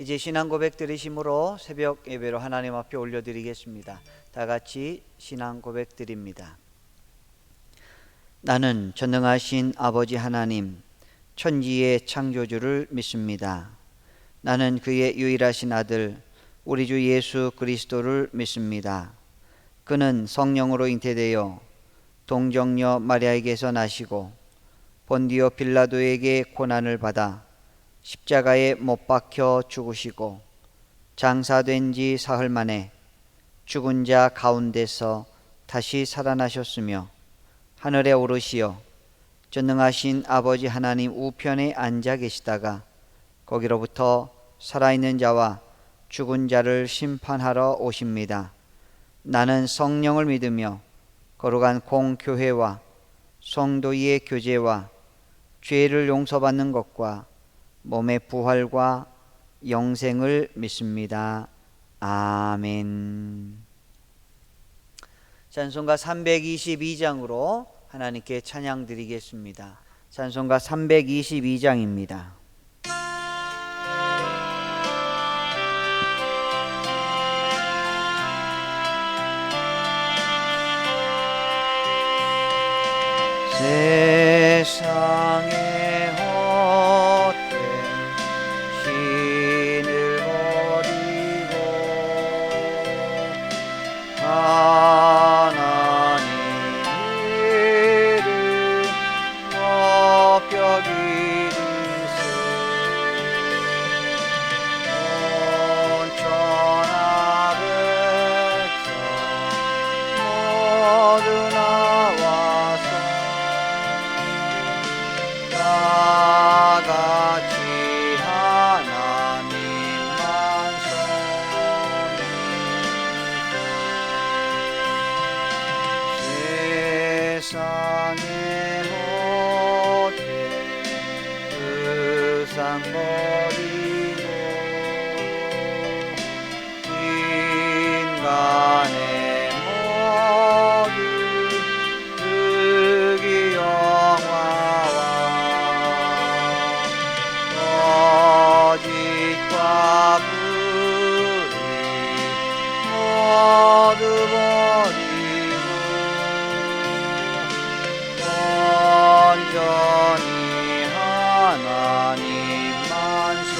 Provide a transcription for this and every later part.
이제 신앙 고백 드리심으로 새벽 예배로 하나님 앞에 올려드리겠습니다. 다 같이 신앙 고백 드립니다. 나는 전능하신 아버지 하나님, 천지의 창조주를 믿습니다. 나는 그의 유일하신 아들, 우리 주 예수 그리스도를 믿습니다. 그는 성령으로 잉태되어 동정녀 마리아에게서 나시고 본디오 빌라도에게 고난을 받아 십자가에 못 박혀 죽으시고 장사된 지 사흘 만에 죽은 자 가운데서 다시 살아나셨으며 하늘에 오르시어 전능하신 아버지 하나님 우편에 앉아 계시다가 거기로부터 살아있는 자와 죽은 자를 심판하러 오십니다. 나는 성령을 믿으며 거룩한 공교회와 성도의 교제와 죄를 용서받는 것과 몸의 부활과 영생을 믿습니다. 아멘. 찬송가 322장으로 하나님께 찬양 드리겠습니다. 찬송가 322장입니다. 세상의 헛된 신을 버리고 하나님의 이름 높여 기리세. 온 천하 백성 모두 나와서 다 같이 하나님만 섬기세. 세상의 못된 의상 버리고 인간의 모든 득이 영화와 거짓과 불의 모두 버리고 온전히 하나님만 섬기세.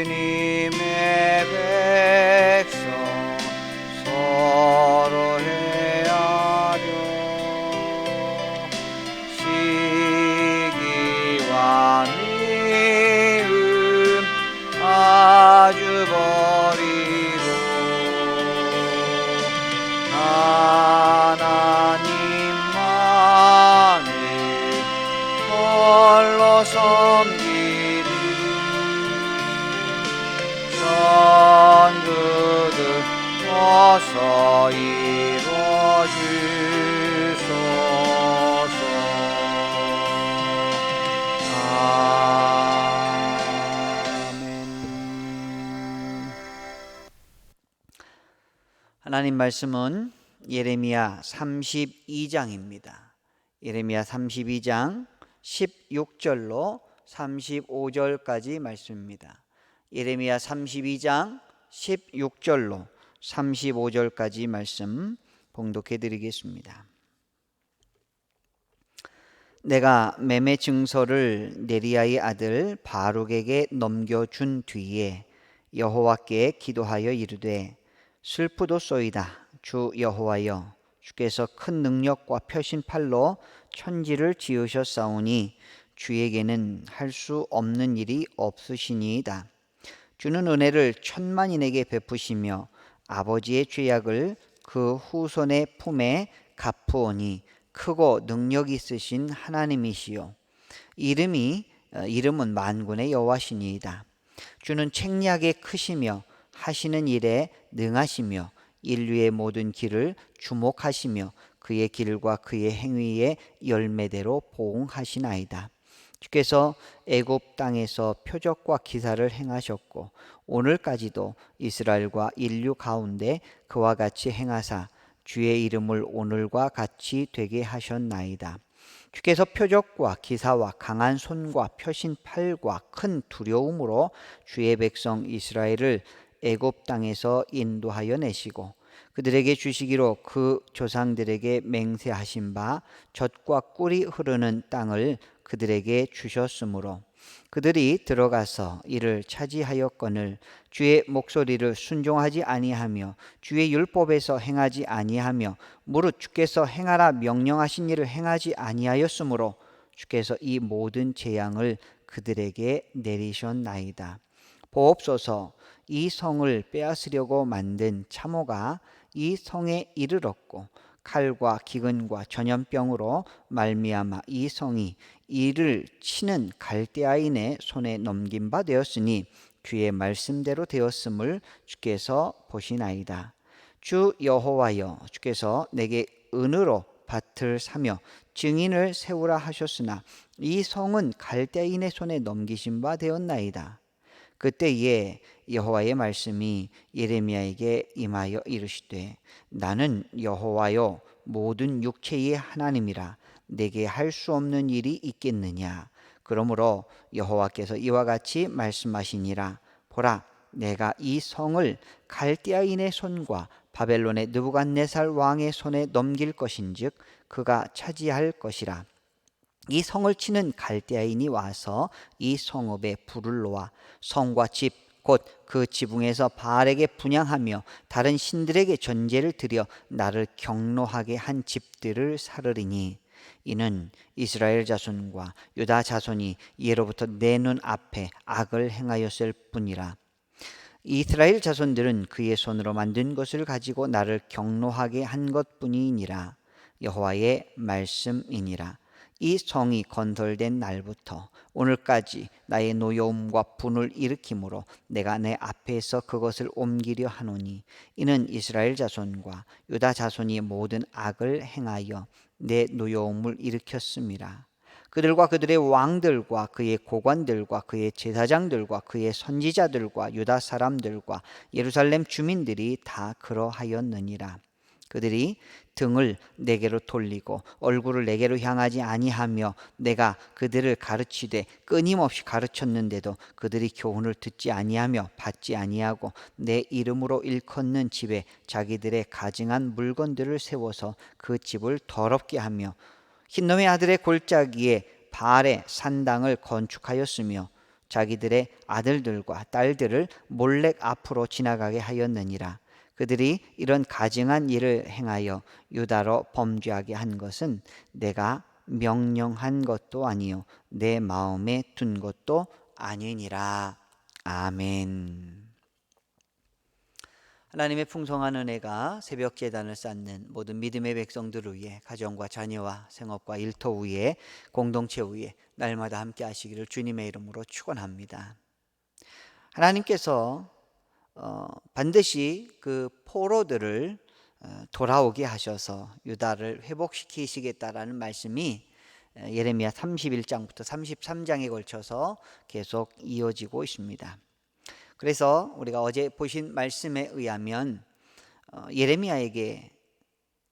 주님의 백성 서로 헤아려 시기와 미움 아주 버리고 하나님만을 홀로 섬기리. 천국을 어서 이루어주소서. 아멘. 하나님 말씀은 예레미야 32장입니다. 예레미야 32장 16절로 35절까지 말씀입니다. 예레미야 32장 16절로 35절까지 말씀 봉독해 드리겠습니다. 내가 매매 증서를 네리야의 아들 바룩에게 넘겨준 뒤에 여호와께 기도하여 이르되 슬프도소이다. 주 여호와여, 주께서 큰 능력과 펴신 팔로 천지를 지으셨사오니 주에게는 할 수 없는 일이 없으시니이다. 주는 은혜를 천만인에게 베푸시며 아버지의 죄악을 그 후손의 품에 갚으오니 크고 능력 있으신 하나님이시요 이름은 만군의 여호와시니이다. 주는 책략에 크시며 하시는 일에 능하시며 인류의 모든 길을 주목하시며 그의 길과 그의 행위의 열매대로 보응하시나이다. 주께서 애굽 땅에서 표적과 기사를 행하셨고 오늘까지도 이스라엘과 인류 가운데 그와 같이 행하사 주의 이름을 오늘과 같이 되게 하셨나이다. 주께서 표적과 기사와 강한 손과 펴신 팔과 큰 두려움으로 주의 백성 이스라엘을 애굽 땅에서 인도하여 내시고 그들에게 주시기로 그 조상들에게 맹세하신 바 젖과 꿀이 흐르는 땅을 그들에게 주셨으므로 그들이 들어가서 이를 차지하였거늘 주의 목소리를 순종하지 아니하며 주의 율법에서 행하지 아니하며 무릇 주께서 행하라 명령하신 일을 행하지 아니하였으므로 주께서 이 모든 재앙을 그들에게 내리셨나이다. 보옵소서. 이 성을 빼앗으려고 만든 참호가 이 성에 이르렀고 칼과 기근과 전염병으로 말미암아 이 성이 이를 치는 갈대아인의 손에 넘긴 바 되었으니 주의 말씀대로 되었음을 주께서 보시나이다. 주 여호와여, 주께서 내게 은으로 밭을 사며 증인을 세우라 하셨으나 이 성은 갈대인의 손에 넘기신 바 되었나이다. 그때에 여호와의 말씀이 예레미야에게 임하여 이르시되 나는 여호와요 모든 육체의 하나님이라 내게 할 수 없는 일이 있겠느냐. 그러므로 여호와께서 이와 같이 말씀하시니라. 보라, 내가 이 성을 갈대아인의 손과 바벨론의 느부갓네살 왕의 손에 넘길 것인즉 그가 차지할 것이라. 이 성을 치는 갈대아인이 와서 이 성읍에 불을 놓아 성과 집 곧 그 지붕에서 바알에게 분향하며 다른 신들에게 전제를 드려 나를 경노하게 한 집들을 사르리니 이는 이스라엘 자손과 유다 자손이 예로부터 내 눈 앞에 악을 행하였을 뿐이라. 이스라엘 자손들은 그의 손으로 만든 것을 가지고 나를 경노하게 한 것뿐이니라. 여호와의 말씀이니라. 이 성이 건설된 날부터 오늘까지 나의 노여움과 분을 일으키므로 내가 내 앞에서 그것을 옮기려 하노니 이는 이스라엘 자손과 유다 자손이 모든 악을 행하여 내 노여움을 일으켰음이라. 그들과 그들의 왕들과 그의 고관들과 그의 제사장들과 그의 선지자들과 유다 사람들과 예루살렘 주민들이 다 그러하였느니라. 그들이 등을 내게로 돌리고 얼굴을 내게로 향하지 아니하며 내가 그들을 가르치되 끊임없이 가르쳤는데도 그들이 교훈을 듣지 아니하며 받지 아니하고 내 이름으로 일컫는 집에 자기들의 가증한 물건들을 세워서 그 집을 더럽게 하며 흰놈의 아들의 골짜기에 바알의 산당을 건축하였으며 자기들의 아들들과 딸들을 몰렉 앞으로 지나가게 하였느니라. 그들이 이런 가증한 일을 행하여 유다로 범죄하게 한 것은 내가 명령한 것도 아니요 내 마음에 둔 것도 아니니라. 아멘. 하나님의 풍성한 은혜가 새벽 제단을 쌓는 모든 믿음의 백성들을 위해 가정과 자녀와 생업과 일터 위에 공동체 위에 날마다 함께 하시기를 주님의 이름으로 축원합니다. 하나님께서 반드시 그 포로들을 돌아오게 하셔서 유다를 회복시키시겠다라는 말씀이 예레미야 31장부터 33장에 걸쳐서 계속 이어지고 있습니다. 그래서 우리가 어제 보신 말씀에 의하면 예레미야에게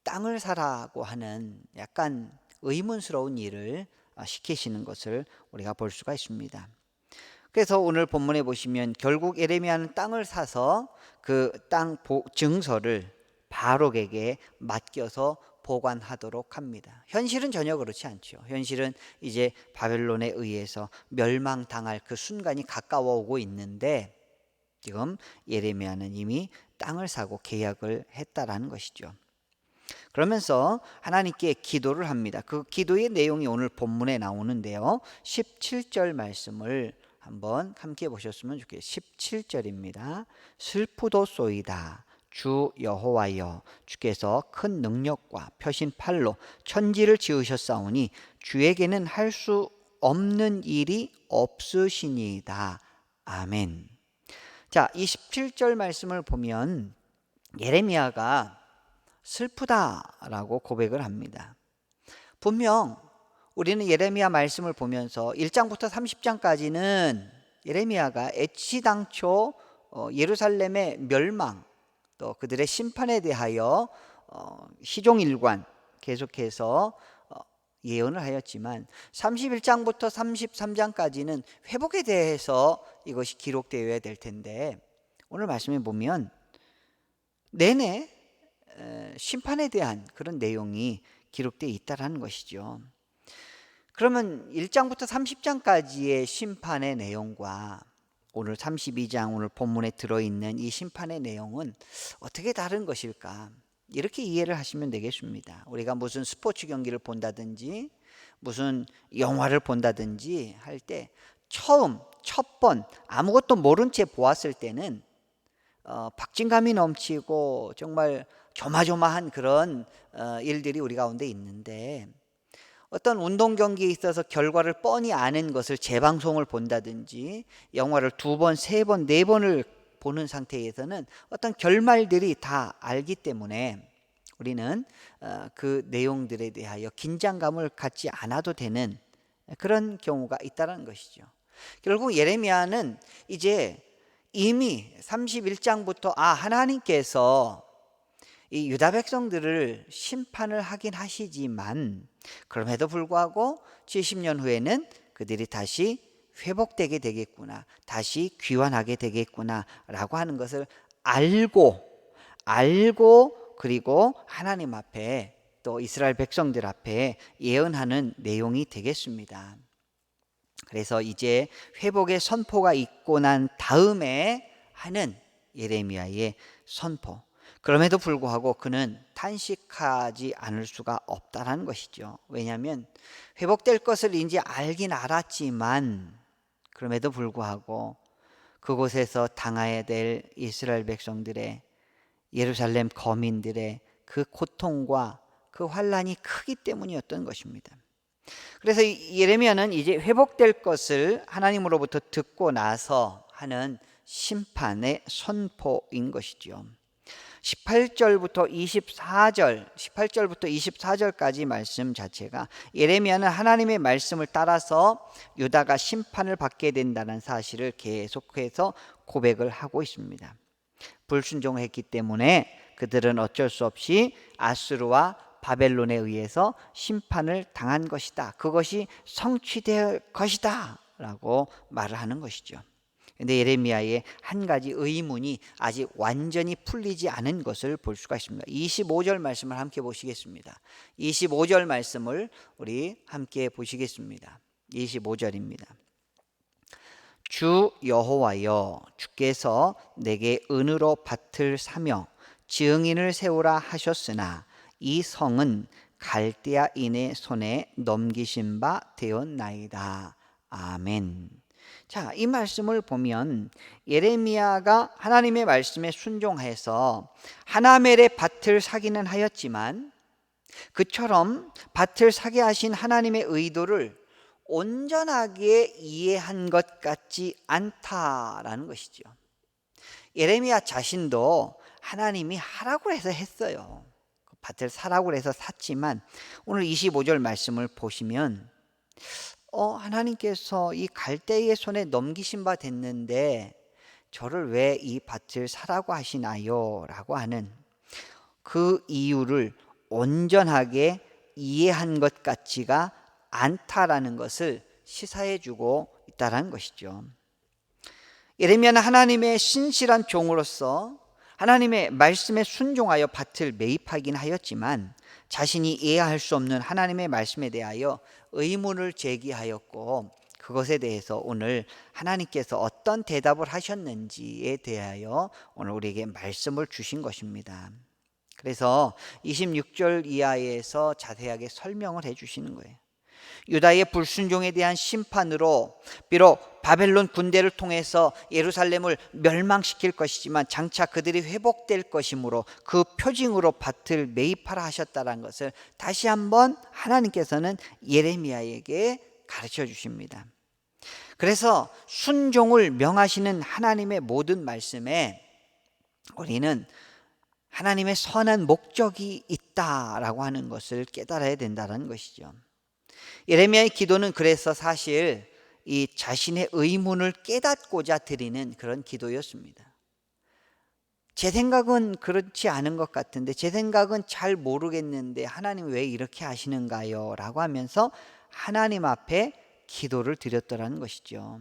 땅을 사라고 하는 약간 의문스러운 일을 시키시는 것을 우리가 볼 수가 있습니다. 그래서 오늘 본문에 보시면 결국 예레미야는 땅을 사서 그 땅 증서를 바록에게 맡겨서 보관하도록 합니다. 현실은 전혀 그렇지 않죠. 현실은 이제 바벨론에 의해서 멸망당할 그 순간이 가까워 오고 있는데 지금 예레미야는 이미 땅을 사고 계약을 했다라는 것이죠. 그러면서 하나님께 기도를 합니다. 그 기도의 내용이 오늘 본문에 나오는데요. 17절 말씀을 한번 함께 보셨으면 좋겠어요. 17절입니다. 슬프도소이다. 주 여호와여, 주께서 큰 능력과 펴신 팔로 천지를 지으셨사오니 주에게는 할 수 없는 일이 없으시니이다. 아멘. 자, 이 17절 말씀을 보면 예레미야가 슬프다라고 고백을 합니다. 분명 우리는 예레미야 말씀을 보면서 1장부터 30장까지는 예레미야가 애치당초 예루살렘의 멸망 또 그들의 심판에 대하여 시종일관 계속해서 예언을 하였지만 31장부터 33장까지는 회복에 대해서 이것이 기록되어야 될 텐데, 오늘 말씀에 보면 내내 심판에 대한 그런 내용이 기록되어 있다는 것이죠. 그러면 1장부터 30장까지의 심판의 내용과 오늘 32장 오늘 본문에 들어있는 이 심판의 내용은 어떻게 다른 것일까? 이렇게 이해를 하시면 되겠습니다. 우리가 무슨 스포츠 경기를 본다든지 무슨 영화를 본다든지 할 때 첫 번 아무것도 모른 채 보았을 때는 박진감이 넘치고 정말 조마조마한 그런 일들이 우리 가운데 있는데, 어떤 운동 경기에 있어서 결과를 뻔히 아는 것을 재방송을 본다든지 영화를 2번, 3번, 4번을 보는 상태에서는 어떤 결말들이 다 알기 때문에 우리는 그 내용들에 대하여 긴장감을 갖지 않아도 되는 그런 경우가 있다는 것이죠. 결국 예레미야는 이제 이미 31장부터 하나님께서 이 유다 백성들을 심판을 하긴 하시지만 그럼에도 불구하고 70년 후에는 그들이 다시 회복되게 되겠구나, 다시 귀환하게 되겠구나 라고 하는 것을 알고 그리고 하나님 앞에 또 이스라엘 백성들 앞에 예언하는 내용이 되겠습니다. 그래서 이제 회복의 선포가 있고 난 다음에 하는 예레미야의 선포, 그럼에도 불구하고 그는 탄식하지 않을 수가 없다는 것이죠. 왜냐하면 회복될 것을 이제 알긴 알았지만 그럼에도 불구하고 그곳에서 당해야 될 이스라엘 백성들의, 예루살렘 거민들의 그 고통과 그 환난이 크기 때문이었던 것입니다. 그래서 예레미야는 이제 회복될 것을 하나님으로부터 듣고 나서 하는 심판의 선포인 것이죠. 18절부터 24절까지 말씀 자체가 예레미야는 하나님의 말씀을 따라서 유다가 심판을 받게 된다는 사실을 계속해서 고백을 하고 있습니다. 불순종했기 때문에 그들은 어쩔 수 없이 아수르와 바벨론에 의해서 심판을 당한 것이다, 그것이 성취될 것이다 라고 말을 하는 것이죠. 그런데 예레미야의 한 가지 의문이 아직 완전히 풀리지 않은 것을 볼 수가 있습니다. 25절 말씀을 함께 보시겠습니다. 25절 말씀을 우리 함께 보시겠습니다. 25절입니다. 주 여호와여, 주께서 내게 은으로 밭을 사며 증인을 세우라 하셨으나 이 성은 갈대아인의 손에 넘기신 바 되었나이다. 아멘. 자, 이 말씀을 보면 예레미야가 하나님의 말씀에 순종해서 하나멜의 밭을 사기는 하였지만 그처럼 밭을 사게 하신 하나님의 의도를 온전하게 이해한 것 같지 않다라는 것이죠. 예레미야 자신도 하나님이 하라고 해서 했어요. 밭을 사라고 해서 샀지만 오늘 25절 말씀을 보시면 하나님께서 이 갈대의 손에 넘기신 바 됐는데 저를 왜 이 밭을 사라고 하시나요? 라고 하는 그 이유를 온전하게 이해한 것 같지가 않다라는 것을 시사해 주고 있다는 것이죠. 예레미야는 하나님의 신실한 종으로서 하나님의 말씀에 순종하여 밭을 매입하긴 하였지만 자신이 이해할 수 없는 하나님의 말씀에 대하여 의문을 제기하였고, 그것에 대해서 오늘 하나님께서 어떤 대답을 하셨는지에 대하여 오늘 우리에게 말씀을 주신 것입니다. 그래서 26절 이하에서 자세하게 설명을 해 주시는 거예요. 유다의 불순종에 대한 심판으로 비록 바벨론 군대를 통해서 예루살렘을 멸망시킬 것이지만 장차 그들이 회복될 것이므로 그 표징으로 밭을 매입하라 하셨다는 것을 다시 한번 하나님께서는 예레미야에게 가르쳐 주십니다. 그래서 순종을 명하시는 하나님의 모든 말씀에 우리는 하나님의 선한 목적이 있다라고 하는 것을 깨달아야 된다는 것이죠. 예레미야의 기도는 그래서 사실 이 자신의 의문을 깨닫고자 드리는 그런 기도였습니다. 제 생각은 그렇지 않은 것 같은데, 제 생각은 잘 모르겠는데 하나님 왜 이렇게 하시는가요? 라고 하면서 하나님 앞에 기도를 드렸더라는 것이죠.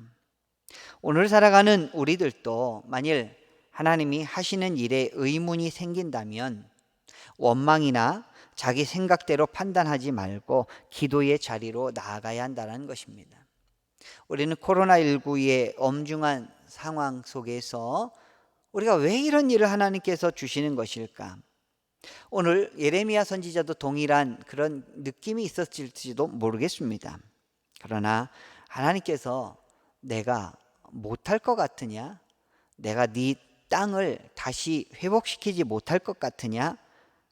오늘 살아가는 우리들도 만일 하나님이 하시는 일에 의문이 생긴다면 원망이나 자기 생각대로 판단하지 말고 기도의 자리로 나아가야 한다는 것입니다. 우리는 코로나19의 엄중한 상황 속에서 우리가 왜 이런 일을 하나님께서 주시는 것일까? 오늘 예레미야 선지자도 동일한 그런 느낌이 있었을지도 모르겠습니다. 그러나 하나님께서 내가 못할 것 같으냐? 내가 네 땅을 다시 회복시키지 못할 것 같으냐?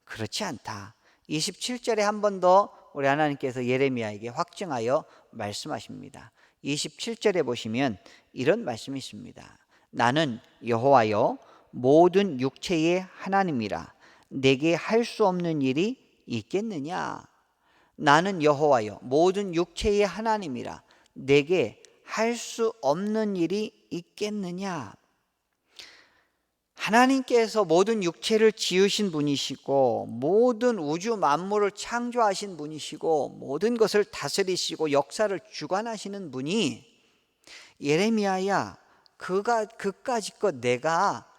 그렇지 않다. 27절에 한 번 더 우리 하나님께서 예레미야에게 확증하여 말씀하십니다. 27절에 보시면 이런 말씀이 있습니다. 나는 여호와여 모든 육체의 하나님이라 내게 할 수 없는 일이 있겠느냐? 나는 여호와여 모든 육체의 하나님이라 내게 할 수 없는 일이 있겠느냐? 하나님께서 모든 육체를 지으신 분이시고 모든 우주 만물을 창조하신 분이시고 모든 것을 다스리시고 역사를 주관하시는 분이 예레미야야 그까짓 것 내가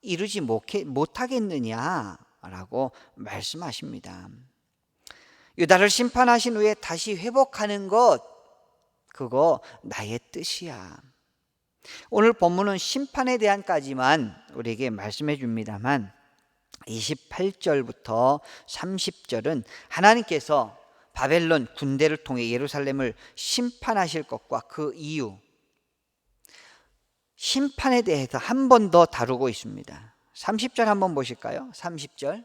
이루지 못하겠느냐라고 말씀하십니다. 유다를 심판하신 후에 다시 회복하는 것, 그거 나의 뜻이야. 오늘 본문은 심판에 대한까지만 우리에게 말씀해 줍니다만 28절부터 30절은 하나님께서 바벨론 군대를 통해 예루살렘을 심판하실 것과 그 이유, 심판에 대해서 한 번 더 다루고 있습니다. 30절 한번 보실까요? 30절.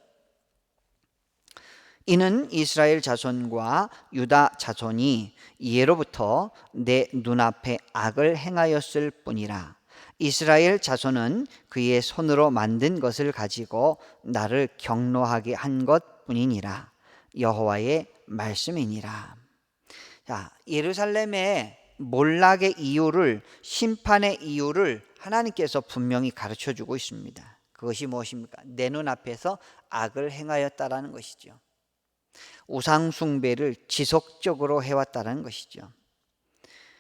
이는 이스라엘 자손과 유다 자손이 예로부터 내 눈앞에 악을 행하였을 뿐이라. 이스라엘 자손은 그의 손으로 만든 것을 가지고 나를 경노하게 한 것뿐이니라. 여호와의 말씀이니라. 자, 예루살렘의 몰락의 이유를, 심판의 이유를 하나님께서 분명히 가르쳐 주고 있습니다. 그것이 무엇입니까? 내 눈앞에서 악을 행하였다라는 것이죠. 우상 숭배를 지속적으로 해왔다는 것이죠.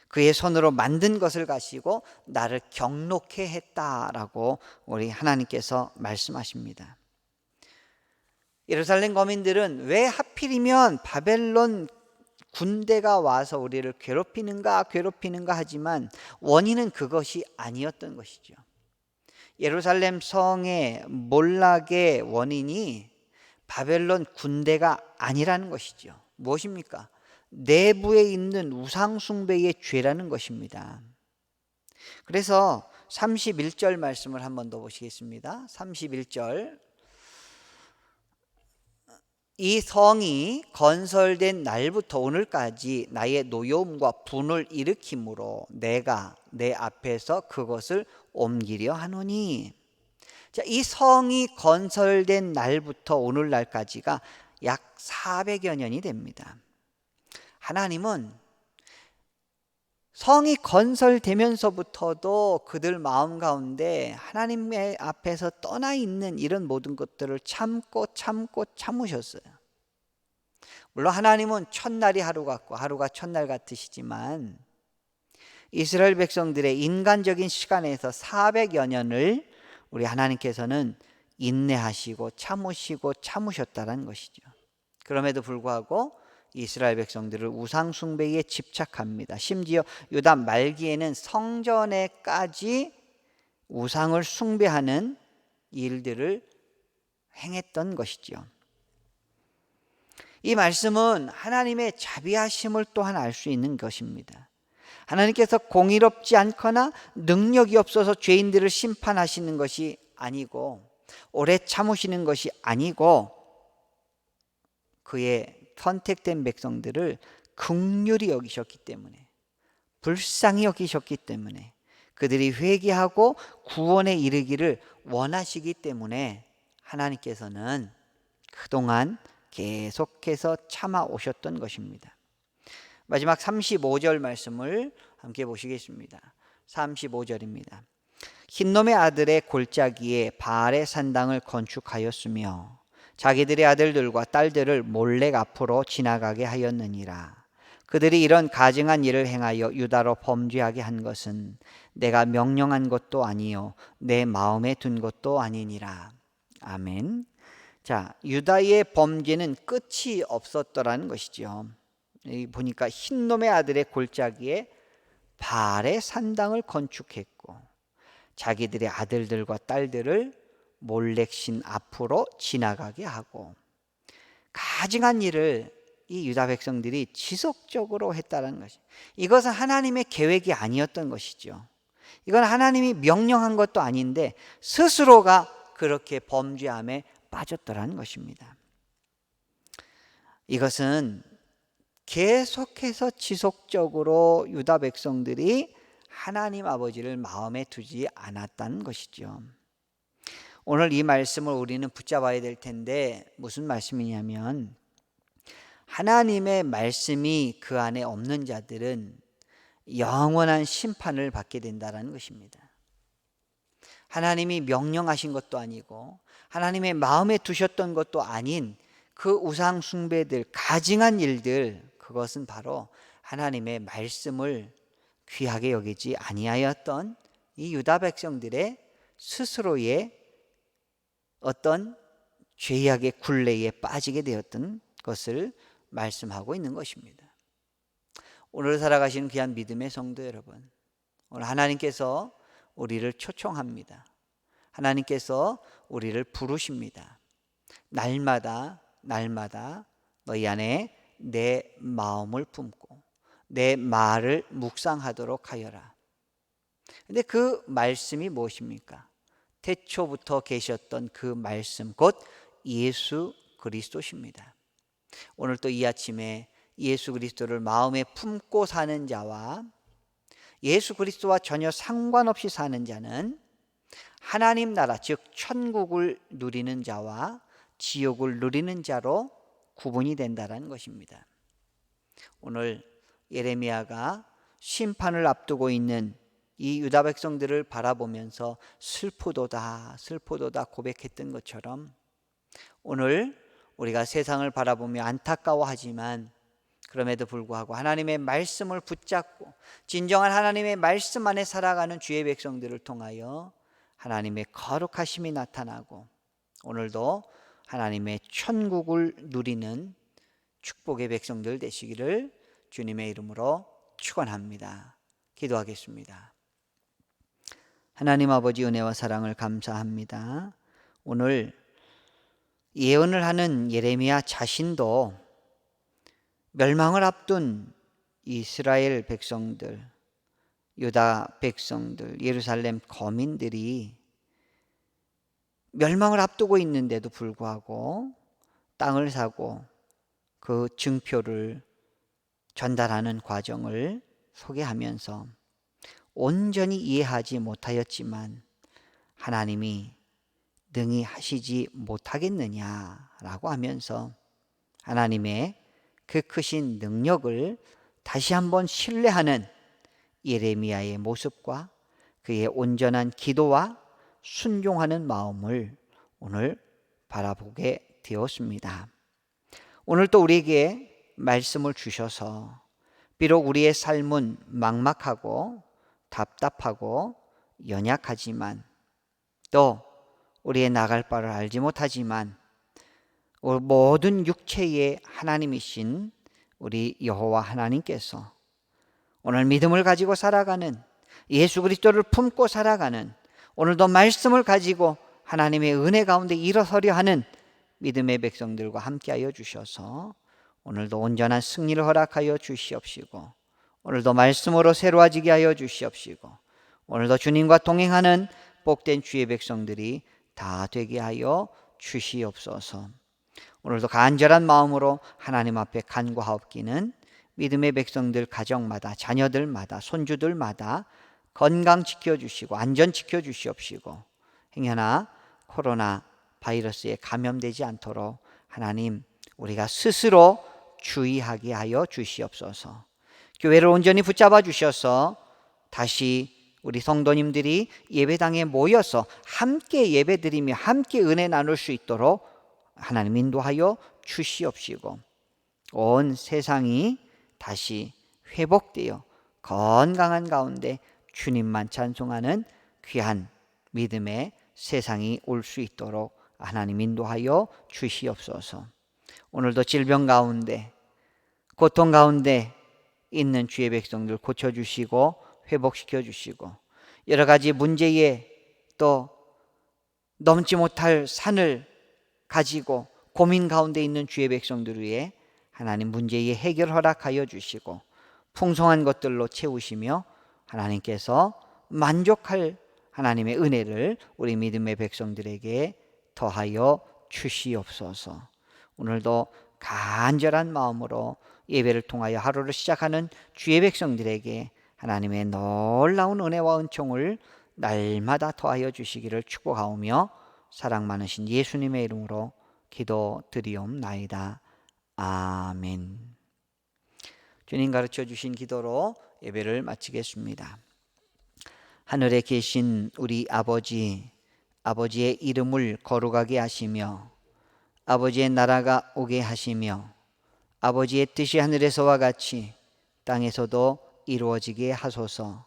그의 손으로 만든 것을 가지고 나를 경노케 했다라고 우리 하나님께서 말씀하십니다. 예루살렘 거민들은 왜 하필이면 바벨론 군대가 와서 우리를 괴롭히는가 하지만 원인은 그것이 아니었던 것이죠. 예루살렘 성의 몰락의 원인이 바벨론 군대가 아니라는 것이죠. 무엇입니까? 내부에 있는 우상 숭배의 죄라는 것입니다. 그래서 31절 말씀을 한 번 더 보시겠습니다. 31절. 이 성이 건설된 날부터 오늘까지 나의 노여움과 분을 일으킴으로 내가 내 앞에서 그것을 옮기려 하노니. 자, 이 성이 건설된 날부터 오늘날까지가 약 400여 년이 됩니다. 하나님은 성이 건설되면서부터도 그들 마음 가운데 하나님의 앞에서 떠나 있는 이런 모든 것들을 참으셨어요. 물론 하나님은 첫날이 하루 같고 하루가 첫날 같으시지만 이스라엘 백성들의 인간적인 시간에서 400여 년을 우리 하나님께서는 인내하시고 참으셨다는 것이죠. 그럼에도 불구하고 이스라엘 백성들을 우상 숭배에 집착합니다. 심지어 유다 말기에는 성전에까지 우상을 숭배하는 일들을 행했던 것이죠. 이 말씀은 하나님의 자비하심을 또한 알 수 있는 것입니다. 하나님께서 공의롭지 않거나 능력이 없어서 죄인들을 심판하시는 것이 아니고 오래 참으시는 것이 아니고 그의 선택된 백성들을 긍휼히 여기셨기 때문에, 불쌍히 여기셨기 때문에, 그들이 회개하고 구원에 이르기를 원하시기 때문에 하나님께서는 그동안 계속해서 참아 오셨던 것입니다. 마지막 35절 말씀을 함께 보시겠습니다. 35절입니다. 흰놈의 아들의 골짜기에 바알의 산당을 건축하였으며 자기들의 아들들과 딸들을 몰래 앞으로 지나가게 하였느니라. 그들이 이런 가증한 일을 행하여 유다로 범죄하게 한 것은 내가 명령한 것도 아니요 내 마음에 둔 것도 아니니라. 아멘. 자, 유다의 범죄는 끝이 없었더라는 것이죠. 여기 보니까 흰놈의 아들의 골짜기에 바알의 산당을 건축했고 자기들의 아들들과 딸들을 몰렉신 앞으로 지나가게 하고 가증한 일을 이 유다 백성들이 지속적으로 했다는 것이, 이것은 하나님의 계획이 아니었던 것이죠. 이건 하나님이 명령한 것도 아닌데 스스로가 그렇게 범죄함에 빠졌더라는 것입니다. 이것은 계속해서 지속적으로 유다 백성들이 하나님 아버지를 마음에 두지 않았다는 것이죠. 오늘 이 말씀을 우리는 붙잡아야 될 텐데 무슨 말씀이냐면 하나님의 말씀이 그 안에 없는 자들은 영원한 심판을 받게 된다는 것입니다. 하나님이 명령하신 것도 아니고 하나님의 마음에 두셨던 것도 아닌 그 우상 숭배들, 가증한 일들, 그것은 바로 하나님의 말씀을 귀하게 여기지 아니하였던 이 유다 백성들의 스스로의 어떤 죄악의 굴레에 빠지게 되었던 것을 말씀하고 있는 것입니다. 오늘 살아가시는 귀한 믿음의 성도 여러분, 오늘 하나님께서 우리를 초청합니다. 하나님께서 우리를 부르십니다. 날마다 너희 안에 내 마음을 품고 내 말을 묵상하도록 하여라. 근데 그 말씀이 무엇입니까? 태초부터 계셨던 그 말씀, 곧 예수 그리스도십니다. 오늘 또 이 아침에 예수 그리스도를 마음에 품고 사는 자와 예수 그리스도와 전혀 상관없이 사는 자는 하나님 나라, 즉 천국을 누리는 자와 지옥을 누리는 자로 구분이 된다는 것입니다. 오늘 예레미야가 심판을 앞두고 있는 이 유다 백성들을 바라보면서 슬프도다 고백했던 것처럼 오늘 우리가 세상을 바라보며 안타까워하지만 그럼에도 불구하고 하나님의 말씀을 붙잡고 진정한 하나님의 말씀 안에 살아가는 주의 백성들을 통하여 하나님의 거룩하심이 나타나고 오늘도 하나님의 천국을 누리는 축복의 백성들 되시기를 주님의 이름으로 축원합니다. 기도하겠습니다. 하나님 아버지 은혜와 사랑을 감사합니다. 오늘 예언을 하는 예레미야 자신도 멸망을 앞둔 이스라엘 백성들, 유다 백성들, 예루살렘 거민들이 멸망을 앞두고 있는데도 불구하고 땅을 사고 그 증표를 전달하는 과정을 소개하면서 온전히 이해하지 못하였지만 하나님이 능히 하시지 못하겠느냐라고 하면서 하나님의 그 크신 능력을 다시 한번 신뢰하는 예레미야의 모습과 그의 온전한 기도와 순종하는 마음을 오늘 바라보게 되었습니다. 오늘 또 우리에게 말씀을 주셔서 비록 우리의 삶은 막막하고 답답하고 연약하지만 또 우리의 나갈 바를 알지 못하지만 모든 육체의 하나님이신 우리 여호와 하나님께서 오늘 믿음을 가지고 살아가는 예수 그리스도를 품고 살아가는 오늘도 말씀을 가지고 하나님의 은혜 가운데 일어서려 하는 믿음의 백성들과 함께하여 주셔서 오늘도 온전한 승리를 허락하여 주시옵시고 오늘도 말씀으로 새로워지게 하여 주시옵시고 오늘도 주님과 동행하는 복된 주의 백성들이 다 되게 하여 주시옵소서. 오늘도 간절한 마음으로 하나님 앞에 간구하옵기는 믿음의 백성들 가정마다 자녀들마다 손주들마다 건강 지켜주시고 안전 지켜주시옵시고 행여나 코로나 바이러스에 감염되지 않도록 하나님 우리가 스스로 주의하게 하여 주시옵소서. 교회를 온전히 붙잡아 주셔서 다시 우리 성도님들이 예배당에 모여서 함께 예배드리며 함께 은혜 나눌 수 있도록 하나님 인도하여 주시옵시고, 온 세상이 다시 회복되어 건강한 가운데 주님만 찬송하는 귀한 믿음의 세상이 올 수 있도록 하나님 인도하여 주시옵소서. 오늘도 질병 가운데, 고통 가운데 있는 주의 백성들 고쳐주시고 회복시켜 주시고, 여러 가지 문제에 또 넘지 못할 산을 가지고 고민 가운데 있는 주의 백성들 위해 하나님 문제의 해결 허락하여 주시고, 풍성한 것들로 채우시며 하나님께서 만족할 하나님의 은혜를 우리 믿음의 백성들에게 더하여 주시옵소서. 오늘도 간절한 마음으로 예배를 통하여 하루를 시작하는 주의 백성들에게 하나님의 놀라운 은혜와 은총을 날마다 더하여 주시기를 축복하오며 사랑 많으신 예수님의 이름으로 기도드리옵나이다. 아멘. 주님 가르쳐 주신 기도로 예배를 마치겠습니다. 하늘에 계신 우리 아버지, 아버지의 이름을 거룩하게 하시며 아버지의 나라가 오게 하시며 아버지의 뜻이 하늘에서와 같이 땅에서도 이루어지게 하소서.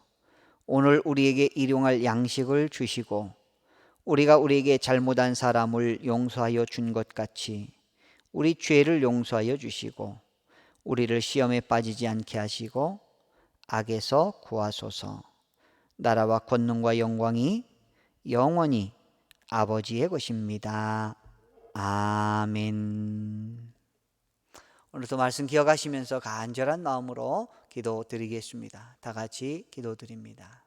오늘 우리에게 일용할 양식을 주시고 우리가 우리에게 잘못한 사람을 용서하여 준 것 같이 우리 죄를 용서하여 주시고 우리를 시험에 빠지지 않게 하시고 악에서 구하소서. 나라와 권능과 영광이 영원히 아버지의 것입니다. 아멘. 오늘도 말씀 기억하시면서 간절한 마음으로 기도드리겠습니다. 다 같이 기도드립니다.